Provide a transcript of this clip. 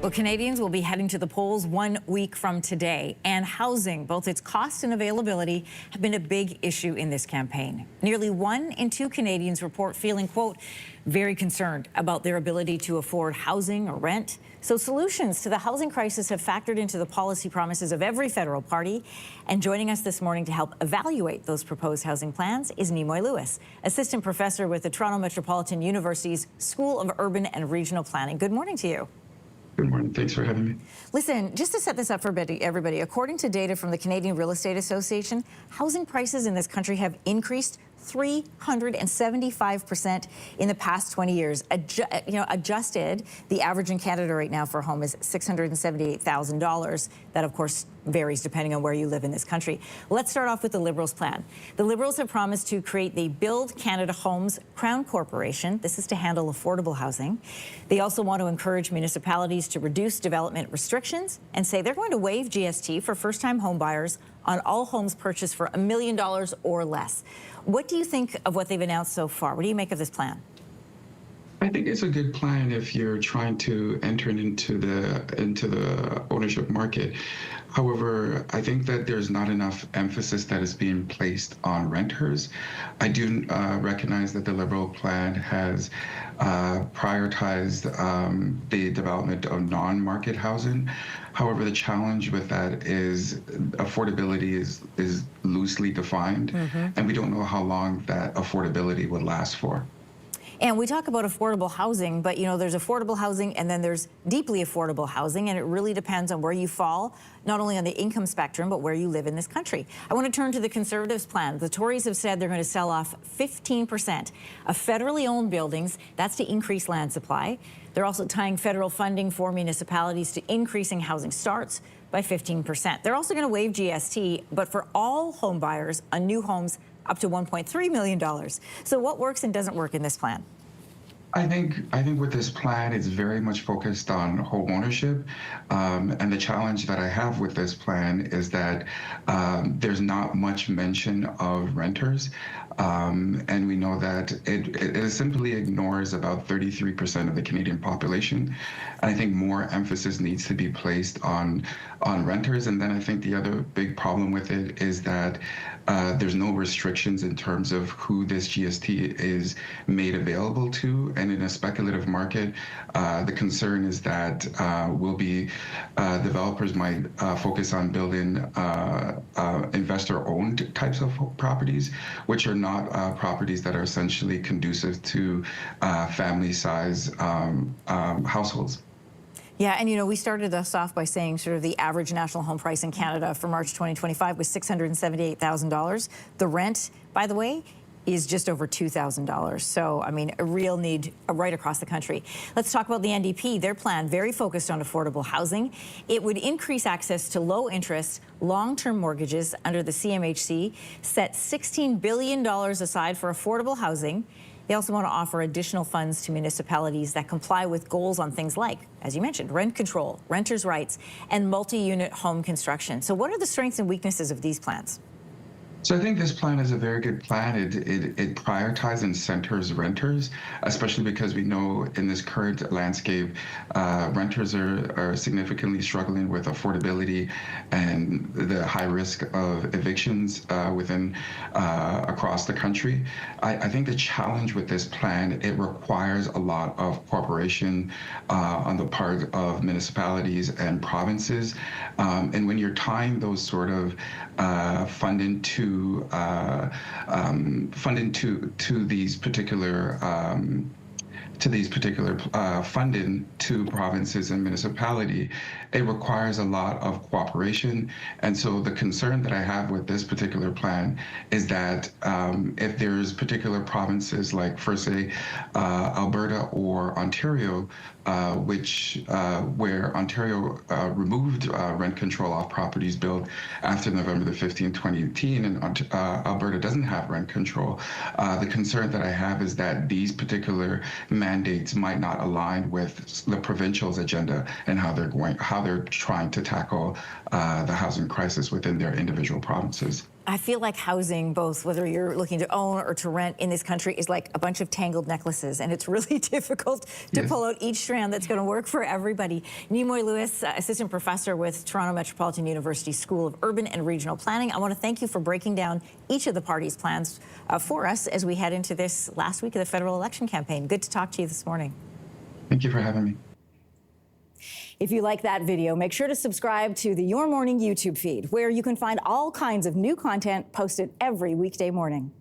Well, Canadians will be heading to the polls 1 week from today, and housing, both its cost and availability, have been a big issue in this campaign. Nearly 1 in 2 Canadians report feeling, quote, very concerned about their ability to afford housing or rent. So solutions to the housing crisis have factored into the policy promises of every federal party. And joining us this morning to help evaluate those proposed housing plans is Nimoy Lewis, assistant professor with the Toronto Metropolitan University's School of Urban and Regional Planning. Good morning to you. Good morning. Thanks for having me. Listen, just to set this up for everybody, according to data from the Canadian Real Estate Association, housing prices in this country have increased 375% in the past 20 years. Adjusted, the average in Canada right now for a home is $678,000. That, of course, varies depending on where you live in this country. Let's start off with the Liberals' plan. The Liberals have promised to create the Build Canada Homes Crown Corporation. This is to handle affordable housing. They also want to encourage municipalities to reduce development restrictions and say they're going to waive GST for first-time home buyers on all homes purchased for $1 million or less. What do you think of what they've announced so far? What do you make of this plan? I think it's a good plan if you're trying to enter into the ownership market. However, I think that there's not enough emphasis that is being placed on renters. I do recognize that the Liberal plan has prioritized the development of non-market housing. However, the challenge with that is affordability is loosely defined, and we don't know how long that affordability would last for. And we talk about affordable housing, but there's affordable housing and then there's deeply affordable housing, and it really depends on where you fall, not only on the income spectrum, but where you live in this country. I want to turn to the Conservatives' plan. The Tories have said they're going to sell off 15% of federally owned buildings. That's to increase land supply. They're also tying federal funding for municipalities to increasing housing starts by 15%. They're also going to waive GST, but for all home buyers on new homes up to $1.3 million. So what works and doesn't work in this plan? I think with this plan, it's very much focused on home ownership. And the challenge that I have with this plan is that there's not much mention of renters. And we know that it simply ignores about 33% of the Canadian population. And I think more emphasis needs to be placed on renters. And then I think the other big problem with it is that there's no restrictions in terms of who this GST is made available to. And in a speculative market, the concern is that developers might focus on building investor-owned types of properties, which are not properties that are essentially conducive to family-size households. Yeah, and we started us off by saying sort of the average national home price in Canada for March 2025 was $678,000. The rent, by the way, is just over $2,000. So, I mean, a real need right across the country. Let's talk about the NDP. Their plan, very focused on affordable housing. It would increase access to low-interest, long-term mortgages under the CMHC, set $16 billion aside for affordable housing. They also want to offer additional funds to municipalities that comply with goals on things like, as you mentioned, rent control, renters' rights, and multi-unit home construction. So what are the strengths and weaknesses of these plans? So I think this plan is a very good plan. It prioritizes and centers renters, especially because we know in this current landscape, renters are significantly struggling with affordability and the high risk of evictions across the country. I think the challenge with this plan, it requires a lot of cooperation on the part of municipalities and provinces. And when you're tying those sort of funding to these particular funding to provinces and municipality, it requires a lot of cooperation. And so the concern that I have with this particular plan is that if there's particular provinces like, for say, Alberta or Ontario, where Ontario removed rent control off properties built after November the 15th, 2018, and Alberta doesn't have rent control. The concern that I have is that these particular mandates might not align with the provincial's agenda and how they're trying to tackle the housing crisis within their individual provinces. I feel like housing, both whether you're looking to own or to rent in this country, is like a bunch of tangled necklaces, and it's really difficult to pull out each strand that's going to work for everybody. Nimoy Lewis, assistant professor with Toronto Metropolitan University School of Urban and Regional Planning. I want to thank you for breaking down each of the parties' plans for us as we head into this last week of the federal election campaign. Good to talk to you this morning. Thank you for having me. If you like that video, make sure to subscribe to the Your Morning YouTube feed, where you can find all kinds of new content posted every weekday morning.